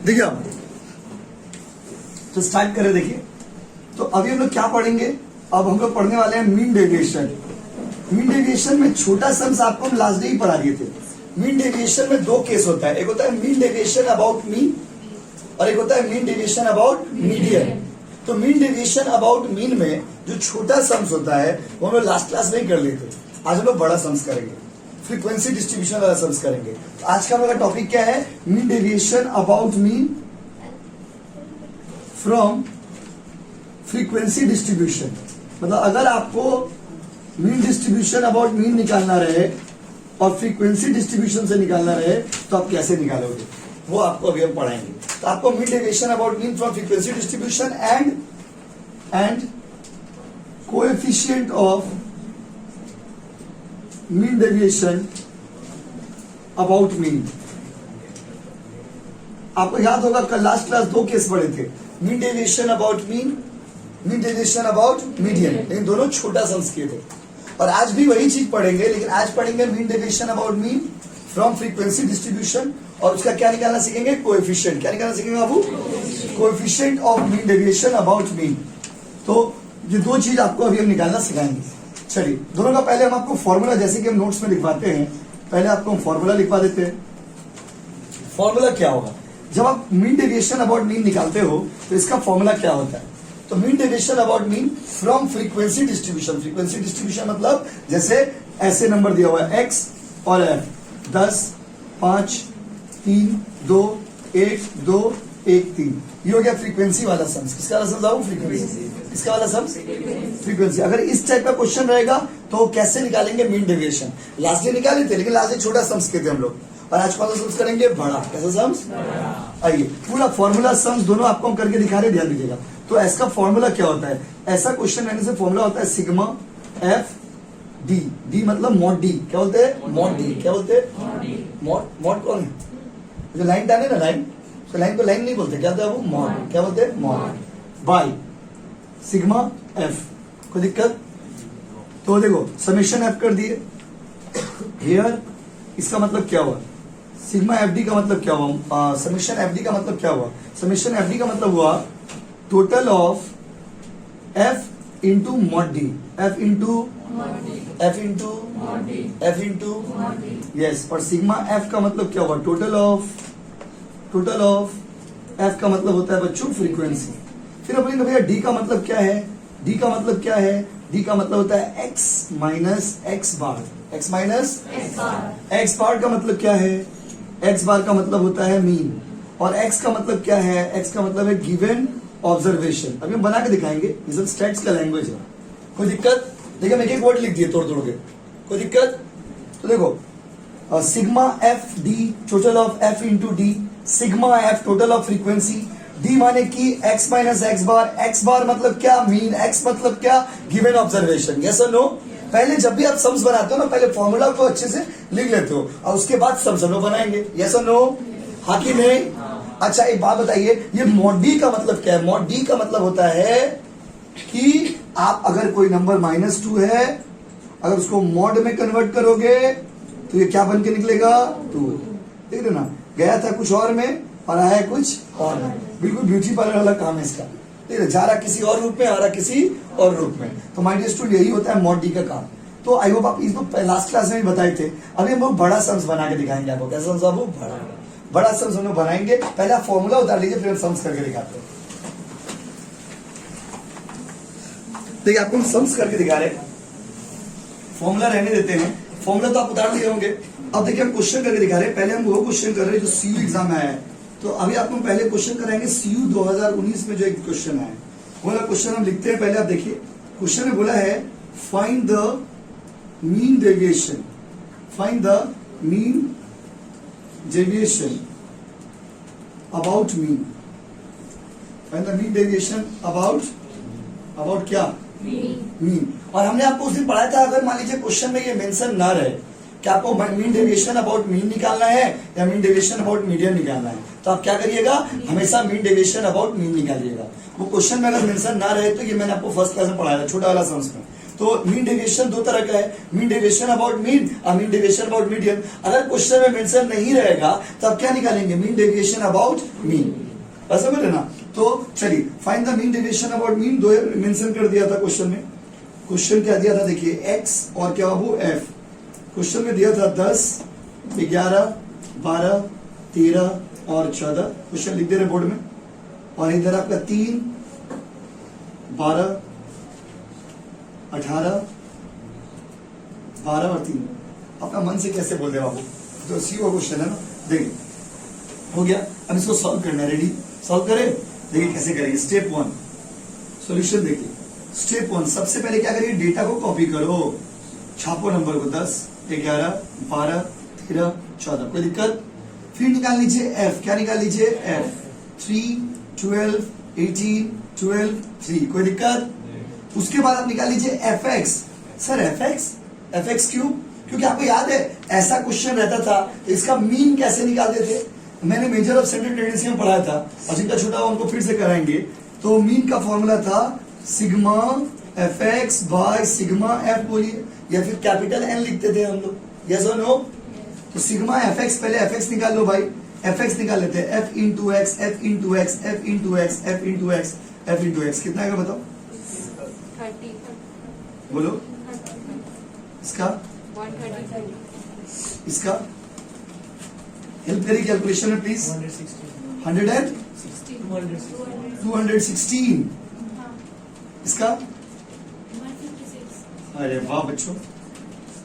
देखिए अब तो स्टार्ट करें। देखिए तो अभी हम लोग क्या पढ़ेंगे, अब हम लोग पढ़ने वाले हैं मीन डेविएशन। मीन डेविएशन में छोटा सम्स आपको हम लास्ट डे ही पढ़ा दिए थे। मीन डेविएशन में दो केस होता है, एक होता है मीन डेविएशन अबाउट मीन और एक होता है मीन डेविएशन अबाउट मीडियन। तो मीन डेविएशन अबाउट मीन में जो छोटा सम्स होता है वो हम लोग लास्ट क्लास में ही कर लिए थे। आज हम लोग बड़ा सम्स करेंगे, फ्रीक्वेंसी डिस्ट्रीब्यूशन वाला सम्स करेंगे। तो आज का हमारा टॉपिक क्या है, mean deviation about mean from frequency distribution. मतलब अगर आपको मीन डिस्ट्रीब्यूशन अबाउट मीन निकालना रहे और फ्रीक्वेंसी डिस्ट्रीब्यूशन से निकालना रहे तो आप कैसे निकालोगे, वो आपको अभी हम पढ़ाएंगे। तो आपको mean deviation about mean from frequency distribution and coefficient of mean deviation about mean. आपको याद होगा कल लास्ट क्लास दो केस पढ़े थे, mean deviation about mean, mean deviation about median, लेकिन दोनों छोटा सम्स किए थे। और आज भी वही चीज पढ़ेंगे, लेकिन आज पढ़ेंगे mean deviation about mean from frequency distribution और उसका क्या निकालना सीखेंगे, कोएफिशिएंट। क्या निकालना सीखेंगे बाबू, coefficient of mean deviation about mean. तो ये दो चीज आपको अभी हम निकालना सिखाएंगे। चलिए दोनों का पहले हम आपको फॉर्मूला, जैसे कि हम नोट्स में लिखवाते हैं, पहले आपको हम फॉर्मूला लिखवा देते हैं। फॉर्मूला क्या होगा, जब आप मीन डेविएशन अबाउट मीन निकालते हो तो इसका फॉर्मूला क्या होता है। तो mean deviation about mean from frequency distribution. Frequency distribution मतलब जैसे ऐसे नंबर दिया हुआ है x और f, 10, 5, 3, 2, 1, 2, 1, 3, ये हो गया फ्रीक्वेंसी वाला सम्स। किसका वाला सम्स आओ, फ्रीक्वेंसी। किसका वाला सम्स, फ्रीक्वेंसी। अगर इस टाइप का क्वेश्चन रहेगा तो कैसे निकालेंगे मीन डेविएशन। लास्ट डे निकाले थे, लेकिन लास्ट डे छोटा सम्स के थे हम लोग, और आज कौन सा सम्स करेंगे, बड़ा। कैसा सम्स, आइए पूरा फॉर्मूला सम्स दोनों आपको हम करके दिखा रहे, ध्यान दीजिएगा। तो इसका फॉर्मूला क्या होता है, ऐसा क्वेश्चन रहने से फॉर्मूला होता है सिग्मा एफ डी। डी मतलब मॉड डी। क्या बोलते हैं, मॉड डी। क्या बोलते हैं, मॉड। मॉड कौन है, जो लाइन डाले ना, लाइन, तो लाइन को लाइन नहीं बोलते, क्या होता है वो, मॉड। क्या बोलते हैं, मॉड बाय सिग्मा एफ। कोई दिक्कत, तो देखो समेशन एफ कर दिए हियर। इसका मतलब क्या हुआ, सिग्मा एफ डी का मतलब क्या हुआ, समेशन एफ डी का मतलब क्या हुआ, समेशन एफ डी का मतलब हुआ total of F into mod D. F into F into F into yes. और सिग्मा एफ का मतलब क्या हुआ, टोटल ऑफ एफ का मतलब होता है बच्चों फ्रीक्वेंसी। फिर अपने भैया डी का मतलब क्या है, डी का मतलब क्या है, डी का मतलब होता है एक्स माइनस एक्स बार। एक्स माइनस एक्स बार का मतलब क्या है, एक्स बार का मतलब होता है मीन। और एक्स का मतलब क्या है, एक्स का मतलब है गिवन ऑब्जर्वेशन। अभी हम बना के दिखाएंगे, ये सब स्टैट्स का लैंग्वेज है। कोई दिक्कत, देखिए मैं एक वर्ड लिख दिए तोड़ तोड़ के, कोई दिक्कत। तो देखो sigma F D total of F into D, sigma F total of frequency, D माने की एक्स माइनस एक्स बार। एक्स बार मतलब क्या, मीन। एक्स मतलब क्या, गिवन ऑब्जर्वेशन। यस और नो। पहले जब भी आप सम्स बनाते हो ना, पहले फॉर्मूला को अच्छे से लिख लेते हो और उसके बाद सम्स हम लोग बनाएंगे। यस और नो, हाँ कि नहीं। अच्छा एक बात बताइए, ये मॉड डी का मतलब क्या है। मॉड डी का मतलब होता है कि आप अगर कोई नंबर -2 है, अगर उसको मॉड में कन्वर्ट करोगे तो ये क्या बन के निकलेगा, 2। देख रहे ना, गया था कुछ और में और आया कुछ और में। बिल्कुल ब्यूटी पार्लर वाला काम है इसका। ठीक है, जा रहा किसी और रूप में, आ रहा किसी और रूप में। तो माय डियर स्टूडेंट, यही होता है मॉड डी का काम। तो आई होप आप इसको लास्ट क्लास में भी बताए थे। अभी हम लोग बड़ा सम्स बना के दिखाएंगे आपको। कैसा सम्स बाबू, बड़ा सम्स हम लोग बनाएंगे। पहले आप फॉर्मूला उतार लीजिए, फिर हम सम्स करके दिखाते हैं। देखिए आपको हम सम्स करके दिखा रहे हैं, फॉर्मूला रहने देते हैं। फॉर्मूला तो आप उतार लिए होंगे। अब देखिए हम क्वेश्चन करके दिखा रहे हैं। पहले हम वो क्वेश्चन कर रहे हैं जो सीयू एग्जाम में आया है। तो अभी आपको पहले क्वेश्चन कराएंगे सीयू 2019 में जो एक क्वेश्चन है, वो वाला क्वेश्चन हम लिखते हैं। पहले आप देखिए, क्वेश्चन में बोला है find the mean deviation, find the mean deviation about mean, find the mean deviation about क्या, मीन। और हमने आपको उस दिन पढ़ाया था, अगर मान लीजिए क्वेश्चन में ये मेंशन ना रहे कि आपको मीन डेविएशन अबाउट मीन निकालना है या मीन डेविएशन अबाउट मीडियन निकालना है, तो आप क्या करिएगा, हमेशा मीन डेविएशन अबाउट मीन निकालिएगा। वो क्वेश्चन में अगर मेंशन ना रहे तो ये मैंने आपको फर्स्ट क्लास में पढ़ाया था, छोटा वाला सम्स में। तो मीन डेविएशन दो तरह का है, मीन डेविएशन अबाउट मीन और मीन डेविएशन अबाउट मीडियन। अगर क्वेश्चन में मेंशन नहीं रहेगा तो आप क्या निकालेंगे, मीन डेविएशन अबाउट मीन, ऐसा बोले ना। तो चलिए find the mean deviation about mean, दो मेंशन कर दिया था क्वेश्चन में। क्वेश्चन क्या दिया था देखिए, x और क्या बाबू f। क्वेश्चन में दिया था 10, 11, 12, 13 और 14। क्वेश्चन लिख दे रहे बोर्ड में। और इधर आपका 3, 12, 18, 12 और 3। अपना मन से कैसे बोल दे बाबू, तो सी वो क्वेश्चन है ना। देखिए हो गया, अब इसको सॉल्व करना है। रेडी, सॉल्व करें। देखिए कैसे करेंगे। स्टेप 1 सॉल्यूशन देखिए। स्टेप 1 सबसे पहले क्या करिए, डेटा को कॉपी करो, छापो नंबर को 10, 11, 12, 13, 14। कोई दिक्कत। फिर निकाल लीजिए f, क्या निकाल लीजिए f, 3, 12, 18, 12, 3। कोई दिक्कत। उसके बाद आप निकाल लीजिए fx। सर fx क्यों, क्योंकि आपको याद है ऐसा क्वेश्चन रहता था तो इसका मीन कैसे निकालते थे, मैंने मेजर ऑफ सेंट्रल टेंडेंसी में पढ़ाया था, और जिनका छोटा हुआ उनको फिर से कराएंगे। तो मीन का फॉर्मूला था sigma fx by sigma f, बोलिए, या फिर कैपिटल N लिखते थे हम लोग, यस और नो। तो सिग्मा fx, पहले fx निकाल लो भाई, fx निकाल लेते हैं, f into x, f into x, f into x, f into x, f into x. कितना आएगा बताओ, 30, बोलो। इसका 135, इसका हेल्प करिए कैलकुलेशन में प्लीज। 100 एंड 216। इसका, अरे वाह बच्चों,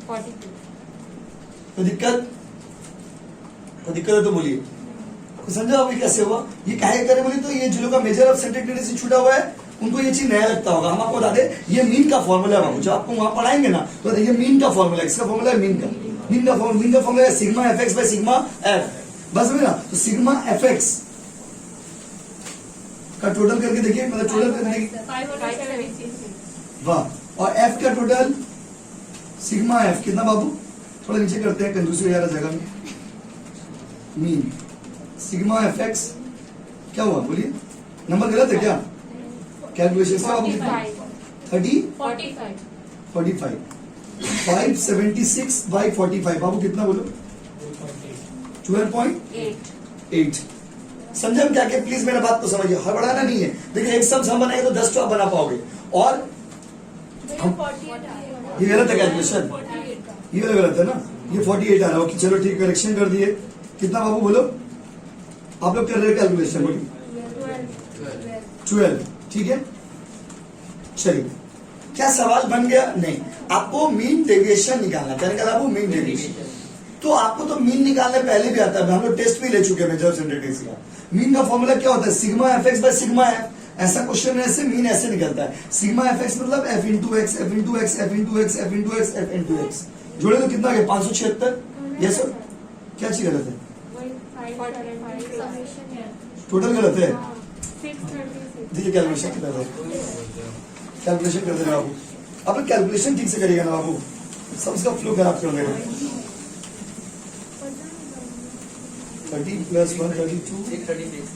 42, तो दिक्कत है तो बोलिए। तो समझा अभी कैसे हुआ, ये काहे करे बोले तो ये जो लोग का मेजर ऑफ सेंट्रल टेंडेंसी छूटा हुआ है उनको ये चीज नया लगता होगा। हम आपको बता दे ये मीन का फॉर्मूला है बाबू, जो आपको वहां पढ़ाएंगे ना तो ये मीन का फॉर्मूला है। इसका फॉर्मूला है मीन का फॉर्मूला है sigma fx by sigma f, बस समझे ना। तो सिग्मा fx का टोटल करके देखिए, मतलब टोटल करके देखिए, 576, वाह। और f का टोटल सिग्मा f कितना बाबू, थोड़ा नीचे करते हैं कंजूसी हो जा रहा जगह में। मीन सिग्मा fx क्या हुआ बोलिए, नंबर गलत है क्या, कैलकुलेशन का बाबू कितना, 30, 45, 576 बाई 45 बाबू कितना बोलो, 12.8। समझे हम क्या, प्लीज मेरा बात तो समझिए, हड़बड़ाना नहीं है। देखिए एक सब बनाएंगे तो 10 तो आप बना पाओगे। और ये गलत है कैलकुलेशन, ये गलत है ना, ये 48 आ रहा है। चलो ठीक, करेक्शन कर दिए। कितना बाबू बोलो, आप लोग कर रहे हो कैलकुलेशन, बोलिए 12, ठीक है। चलिए क्या सवाल बन गया, नहीं, आपको मीन डेविएशन निकालना, क्या निकालना आपको, मीन डेविएशन। तो आपको तो मीन निकालने पहले भी आता है, हम लोग टेस्ट भी ले चुके हैं मेजर ऑफ सेंट्रल टेंडेंसी का। मीन का फॉर्मूला क्या होता है, sigma fx by sigma f। ऐसा क्वेश्चन में ऐसे मीन ऐसे निकलता है, सिग्मा fx मतलब f into x, f into x, f into x, f into x, f into x. जोड़े तो कितना गया, 576। यस सर, क्या चीज गलत है, टोटल गलत है। देखिए कैलकुलेशन कितना है, कैलकुलेशन कर देना बाबू। अब कैलकुलेशन ठीक से करिएगा ना बाबू, सब उसका फ्लो खराब कर देगा। 30 प्लस 132,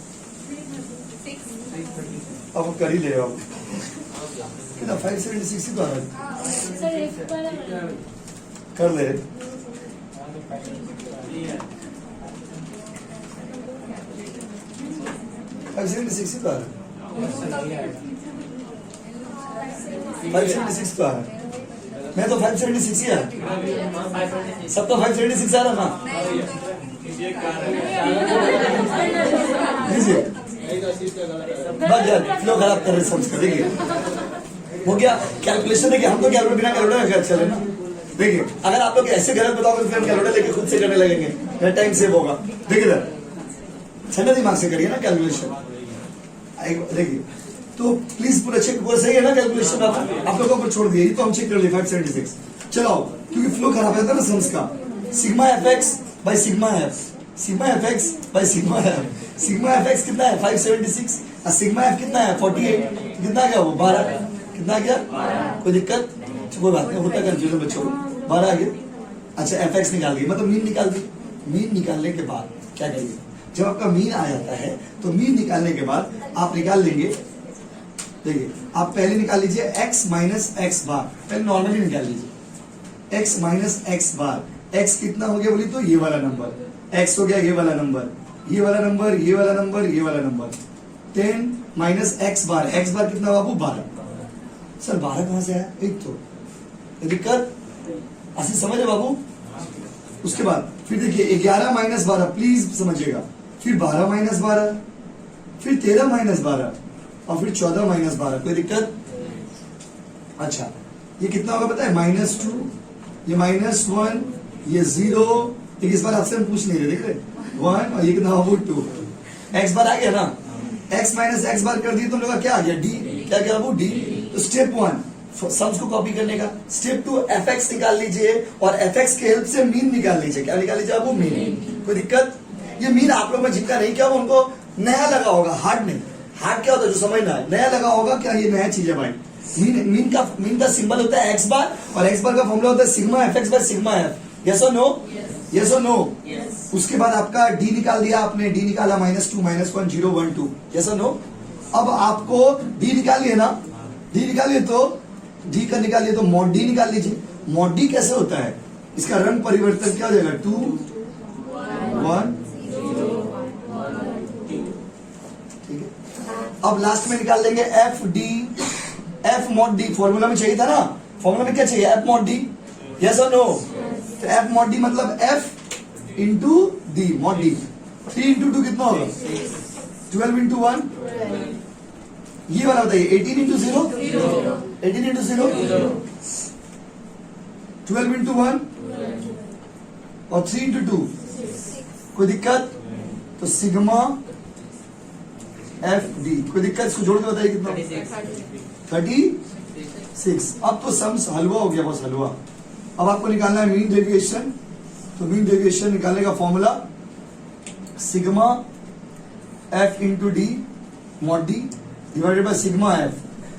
अब कर ही ले रहे हो आप कितना, 576 तो आ रहा है, कर ले रहे। तो आ रहा है, 576 तो आ रहा है, मैं तो 576 ही आ रहा, सब तो 576 आ रहा ना। लीजिए बस यार, फ्लो खराब कर रहे सब। देखिए हो गया कैलकुलेशन, देखिए हम तो कैलकुलेटर बिना कैलकुलेटर चले ना। देखिए अगर आप लोग ऐसे गलत बताओगे तो फिर हम कैलकुलेटर लेके खुद से करने लगेंगे, मेरा टाइम सेव होगा। देखिए ठंडा दिमाग से करिए ना कैलकुलेशन। देखिए तो प्लीज पूरा चेक, पूरा सही है ना कैलकुलेशन, आप लोगों को छोड़ दिए, तो हम चेक कर लिए 576। चलो क्योंकि फ्लो खराब रहता है ना सम्स का। Sigma fx by sigma f, sigma fx by sigma f, sigma fx कितना है 576 और सिग्मा f कितना है 48, कितना गया वो 12, कितना गया, कोई दिक्कत, कोई बात नहीं, होता कंफ्यूजन बच्चों को, 12 आ गया। अच्छा fx निकाल दिए, मतलब मीन निकाल दी। मीन निकालने के बाद क्या करिए, जब आपका मीन आ जाता है तो मीन निकालने के बाद आप निकाल लेंगे, देखिए आप पहले निकाल लीजिए x माइनस एक्स बार, पहले नॉर्मली निकाल लीजिए x माइनस एक्स बार। x कितना हो गया बोली तो ये वाला नंबर, x हो गया ये वाला नंबर, ये वाला नंबर, ये वाला नंबर, ये वाला नंबर। 10 माइनस एक्स बार कितना बाबू 12। सर 12 कहां से आया? एक तो ये दिक्कत ऐसी समझ है बाबू। उसके बाद फिर देखिए 11 माइनस 12, प्लीज समझिएगा, फिर 12 माइनस 12, फिर 13 माइनस 12 और फिर 14 माइनस 12। कोई दिक्कत? अच्छा ये कितना होगा पता है? -2, ये -1, ये 0। देखिए इस बार आपसे हम पूछ नहीं रहे, देख रहे 1 और ये कितना होगा 2। एक्स बार आ गया ना, x माइनस एक्स बार कर दिए तो हम लोग का क्या आ गया? d। क्या क्या बाबू? d। तो स्टेप 1 सम्स को कॉपी करने का। स्टेप 2 fx निकाल लीजिए और fx के हेल्प से मीन निकाल लीजिए। क्या निकाल लीजिए बाबू? मीन। कोई दिक्कत? ये मीन आप लोग में जिनका नहीं किया वो उनको नया लगा होगा, हार्ड नहीं। हार्ड क्या होता है जो समझना है, नया लगा होगा क्या, ये नया चीज है भाई। मीन का सिंबल होता है एक्स बार और एक्स बार का फॉर्मूला होता है sigma FX by sigma F. Yes और नो? यस और नो? उसके बाद आपका डी निकाल दिया आपने, डी निकाला -2, -1, 0, 1, 2। यस और नो? अब आपको डी निकालिए ना, डी निकालिए तो डी का निकालिए तो मॉड डी निकाल लीजिए। मॉड डी कैसे होता है? इसका रंग परिवर्तन क्या हो जाएगा? 2, 1, ठीक है। अब लास्ट में निकाल देंगे F D, F mod D. Formula में चाहिए था ना, फॉर्मूला में क्या चाहिए? F mod D. यस और नो? तो एफ मॉड डी मतलब F into D, mod D. 3 into 2 कितना होगा? 12 इंटू 1, ये वाला बताइए। 18 इंटू 0, 18 इंटू 0, 12 इंटू 1 और 3 इंटू 2। कोई दिक्कत? तो सिग्मा एफ डी। कोई दिक्कत? इसको जोड़ के बताइए कितना? 36। अब तो सम्स हलवा हो गया, बस हलवा। अब आपको निकालना है मीन डेविएशन। तो मीन डेविएशन निकालने का formula sigma F into D mod D divided by sigma F.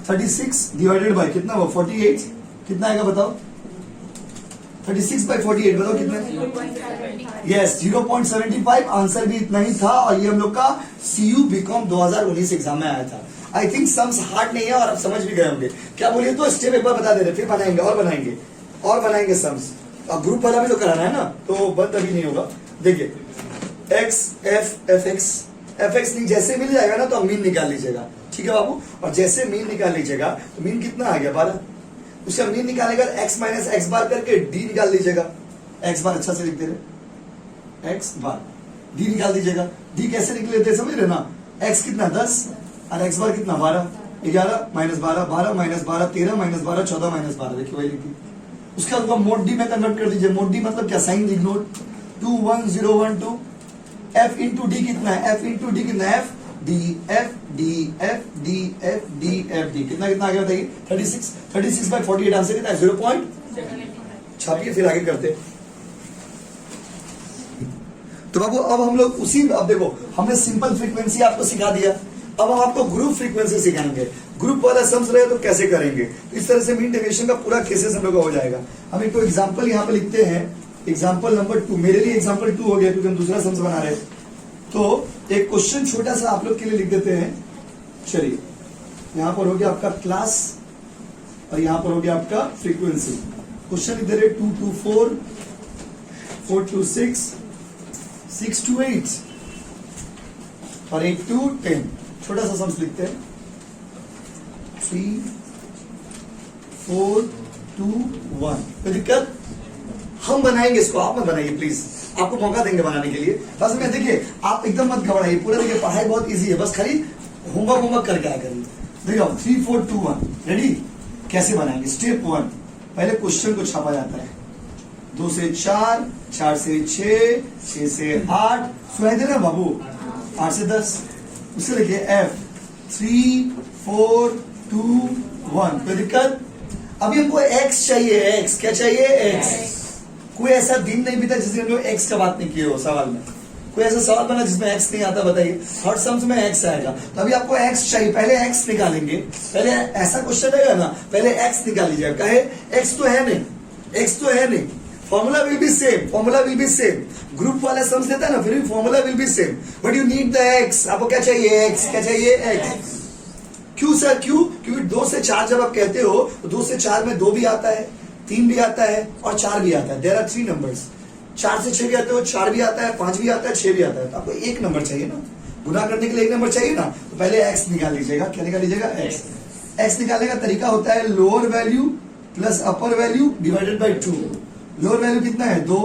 36 divided by कितना हुआ? 48। कितना आएगा बताओ? 36 बाय 48 बताओ कितना? यस 0.75। आंसर भी इतना ही था और ये हम लोग का CU BCom 2019 एग्जाम में आया था। आई थिंक सम्स हार्ड नहीं है और आप समझ भी गए होंगे। क्या बोलिए तो स्टेप एक बार बता दे रहे, फिर बनाएंगे और बनाएंगे सम्स। अब ग्रुप वाला भी तो कराना है ना, तो बंद अभी नहीं होगा। देखिए x f fx नहीं, जैसे मिल जाएगा ना तो आप मीन निकाल लीजिएगा, ठीक है बाबू। और जैसे मीन निकाल लीजिएगा तो मीन कितना आ गया? 12। उसका मीन निकालेगा x माइनस एक्स बार करके d निकाल लीजिएगा। x बार अच्छा से लिख दे रहे, x बार d निकाल दीजिएगा। d कैसे निकले थे समझ रहे ना? x कितना 10 और x बार कितना 12। 11 माइनस 12, 12 माइनस 12, 13 माइनस 12, 14 माइनस 12। देखिए वही लिखी। उसका बाद मोड डी में कन्वर्ट कर दीजिए। मोड डी मतलब क्या? Sign ignore. 2, 1, 0, 1, 2। f into D कितना है? f इंटू डी कितना है? f d f d f d f d f d। कितना कितना आ गया बताइए? 36। 36 बाय 48 आंसर कितना है? 0. छापिए फिर आगे करते। तो बाबू अब हम लोग उसी, अब देखो हमने सिंपल फ्रीक्वेंसी आपको सिखा दिया, अब हम आपको ग्रुप फ्रीक्वेंसी सिखाएंगे। ग्रुप वाला सम्स रहे तो कैसे करेंगे, तो इस तरह से मीन डेविएशन का पूरा केसेस हम लोग का हो जाएगा। हम एक तो एग्जांपल यहाँ पे लिखते हैं, एग्जांपल नंबर 2। मेरे लिए एग्जांपल 2 हो गया क्योंकि हम दूसरा सम्स बना रहे हैं। तो एक क्वेश्चन छोटा सा आप लोग के लिए लिख देते हैं। चलिए यहाँ पर हो गया आपका क्लास और यहाँ पर हो गया आपका फ्रीक्वेंसी। क्वेश्चन लिख दे रहे 2 to 4, 4 to 6, 6 to 8 और 8 to 10। छोटा सा सम्स लिखते हैं। 3, 4, 2, 1। कोई दिक्कत? हम बनाएंगे इसको, आप मत बनाइए प्लीज, आपको मौका देंगे बनाने के लिए। बस में देखिए आप एकदम मत घबराइए, पूरा देखिए पढ़ाई बहुत इजी है, बस खाली होमवर्क करके आया करिए। देखो 3, 4, 2, 1 रेडी। कैसे बनाएंगे? स्टेप 1 पहले क्वेश्चन को छापा जाता है। 2 से 4, 4 से 6, 6 से 8, सुनाई दे रहा बाबू? 8 से 10। उसे लिखिए F 3, 4, 2, 1। कोई दिक्कत? अभी हमको x चाहिए, x क्या चाहिए? x। कोई ऐसा दिन नहीं बीता जिसमें हम लोग x का बात नहीं किए हो सवाल में। कोई ऐसा सवाल बना जिसमें x नहीं आता बताइए? हर सम्स में x आएगा। तो अभी आपको x चाहिए, पहले x निकालेंगे। पहले ऐसा क्वेश्चन रहेगा ना, पहले x निकाल लीजिएगा। कहे x तो है नहीं, x तो है नहीं। Formula will be same, formula will be same. Group वाला सम्स देता है ना, फिर भी formula will be same, but you need the x। आपको क्या चाहिए? x। क्या चाहिए? x। क्यों सर क्यों? क्योंकि 2 से 4 जब आप कहते हो तो 2 से 4 में 2 भी आता है, 3 भी आता है और 4 भी आता है। There are 3 numbers. 4 से 6 कहते हो, 4 भी आता है, 5 भी आता है, 6 भी आता है। तो आपको एक नंबर चाहिए ना, गुना करने के लिए एक नंबर चाहिए ना। तो पहले x निकाल लीजिएगा। क्या निकाल लीजिएगा? x निकालने का तरीका होता है lower value plus upper value divided by 2। Lower value कितना है? 2।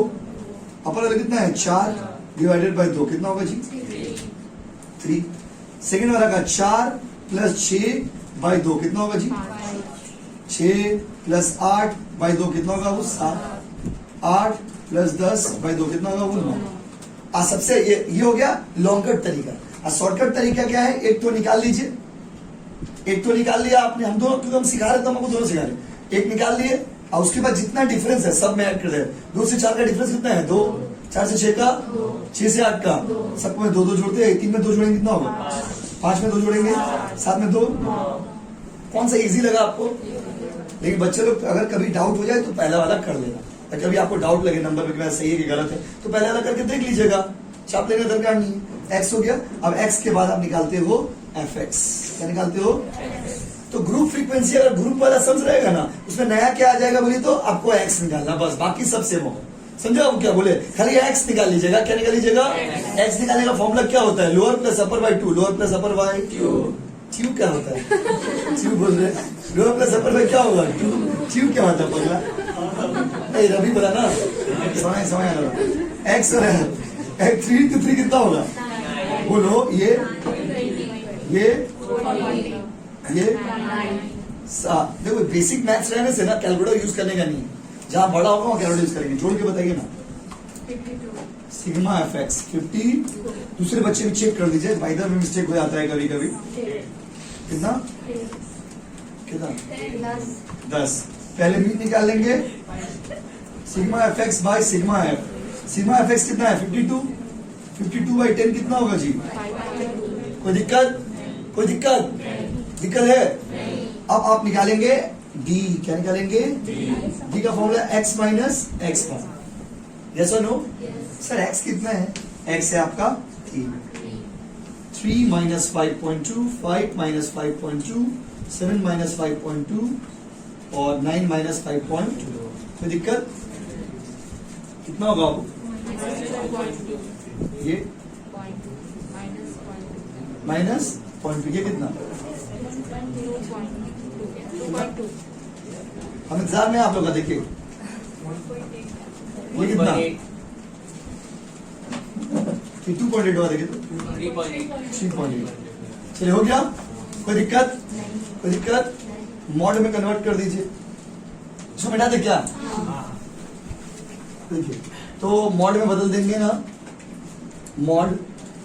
अपर वैल्यू कितना है? 4 डिवाइडेड बाई 2 कितना होगा जी? 3। सेकेंड वाला का 4 प्लस 6 बाई 2 कितना होगा जी? 6 प्लस 8 बाई 2 कितना होगा? वो 7। 8 प्लस 10 बाई 2 कितना होगा? वो 9। सबसे ये हो गया लॉन्गकट तरीका। शॉर्टकट तरीका क्या है? एक तो निकाल लीजिए। एक तो निकाल लिया आपने, हम दोनों, क्योंकि हम सिखा रहे थे, हमको दोनों सिखा रहे। एक निकाल लिए और उसके बाद जितना डिफरेंस है सब में ऐड कर रहे। 2 से 4 का डिफरेंस कितना है? 2। 4 से 6 का, 6 से 8 का, सबको में 2 जोड़ते हैं। 3 में 2 जोड़ेंगे कितना होगा? 5 में 2 जोड़ेंगे, 7 में 2। कौन सा इजी लगा आपको? लेकिन बच्चे लोग अगर कभी डाउट हो जाए तो पहला वाला कर लेना। कभी आपको डाउट लगे नंबर पे सही है कि गलत है तो पहले वाला करके देख लीजिएगा, छाप लेने दरकार नहीं है। x हो गया। अब x के बाद आप निकालते हो fx। क्या निकालते हो? तो ग्रुप फ्रीक्वेंसी अगर ग्रुप वाला समझ रहेगा ना, उसमें नया क्या आ जाएगा बोलिए तो आपको x निकालना, बस बाकी सब सेम होगा। समझो आप क्या बोले? खाली x निकाल लीजिएगा। क्या निकाल लीजिएगा? x निकालने का फॉर्मूला क्या होता है? Lower plus upper by 2। Lower plus upper by two क्या होता है? ट्यू बोल रहे हैं। लोअर प्लस अपर बाई क्या होगा? ट्यू क्या होता है? पगला रवि बोला ना, समय आ रहा। x और 3 into 3 कितना होगा? बोलो। ये देखो बेसिक मैथ्स रहने से ना कैलकुलेटर यूज करने का नहीं, जहां बड़ा होगा वहां कैलकुलेटर यूज करेंगे। जोड़ के बताइए ना। 52। Sigma fx 50। दूसरे बच्चे भी चेक कर लीजिए, बाय द वे मिस्टेक हो जाता है कभी कभी। कितना? 10। पहले मीन निकाल लेंगे। Sigma fx by sigma f। Sigma fx कितना है? 52। 52 बाई 10 कितना होगा जी? कोई दिक्कत? कोई दिक्कत? दिक्कत है? अब आप निकालेंगे d। क्या निकालेंगे? d का फॉर्मूला x माइनस x का। यस और नो? सर x कितना है? x है आपका 3 माइनस 5.2, 5 माइनस 5.2, 7 माइनस 5.2 और 9 माइनस 5.2। कोई दिक्कत? कितना होगा आपको? ये माइनस 0.2। ये कितना? हम इंतजार में आप लोग का देखिए। ये कितना? 2.8 होगा। देखिए तो 3.8। चलिए हो गया। कोई दिक्कत? कोई दिक्कत? मॉड में कन्वर्ट कर दीजिए। इसको मिटा दे क्या? देखिए तो मॉड में बदल देंगे ना। मॉड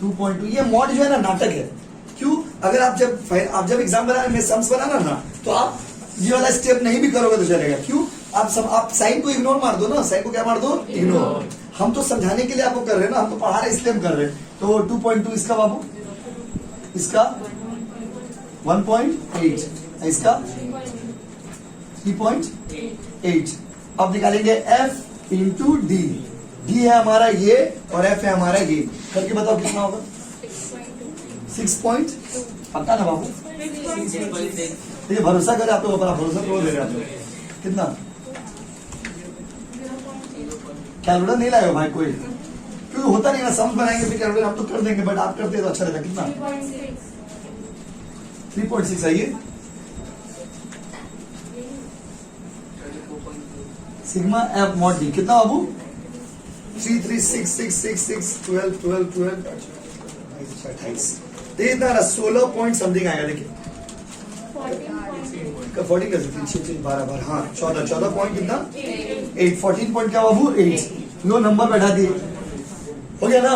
2.2। ये मॉड जो है ना नाटक है। क्यों? अगर आप जब एग्जाम बनाने में सम्स बनाना ना तो आप ये वाला स्टेप नहीं भी करोगे तो चलेगा। क्यों? आप साइन को इग्नोर मार दो ना। साइन को क्या मार दो? इग्नोर। हम तो समझाने के लिए आपको कर रहे हैं ना, हम तो पढ़ा रहे इसलिए हम कर रहे हैं। तो 2.2 इसका बाबू, इसका 1.8, इसका 3.8। अब निकालेंगे f इंटू डी। डी है हमारा ये और f है हमारा ये। करके बताओ कितना होगा? 6. पक्का ना बाबू? ये भरोसा करे आप लोग, भरोसा तो दे रहे आप लोग। कितना? कैलकुलेटर नहीं लाएगा भाई कोई, क्योंकि होता नहीं ना। समझ बनाएंगे फिर कैलकुलेटर हम तो कर देंगे, बट आप करते तो अच्छा रहता। कितना? 3.6 है ये। सिग्मा एफ मॉड डी कितना बाबू? 3 3 6 6 6 6 12 12 12 28। देखिए इतना 16 पॉइंट समथिंग आएगा। देखिए 14 कर सकते 6 6 12 12 हाँ 14 पॉइंट कितना? 8। 14 पॉइंट क्या बाबू? 8। लो नंबर बैठा दिए। हो गया ना?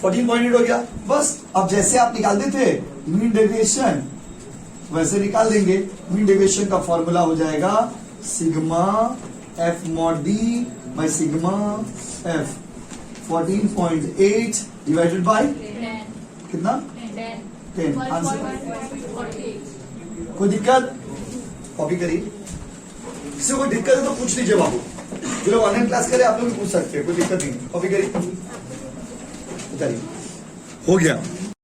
14.8 हो गया। बस अब जैसे आप निकालते थे मीन डेविएशन वैसे निकाल देंगे। मीन डेविएशन का फॉर्मूला हो जाएगा sigma F mod D by sigma F. 14.8 divided by कितना? 10। आंसर। कोई दिक्कत? कॉपी करिए। किसी को कोई दिक्कत है तो पूछ लीजिए बाबू। जो लोग ऑनलाइन क्लास करें आप लोग भी पूछ सकते हैं, कोई दिक्कत नहीं। कॉपी करिए। हो गया।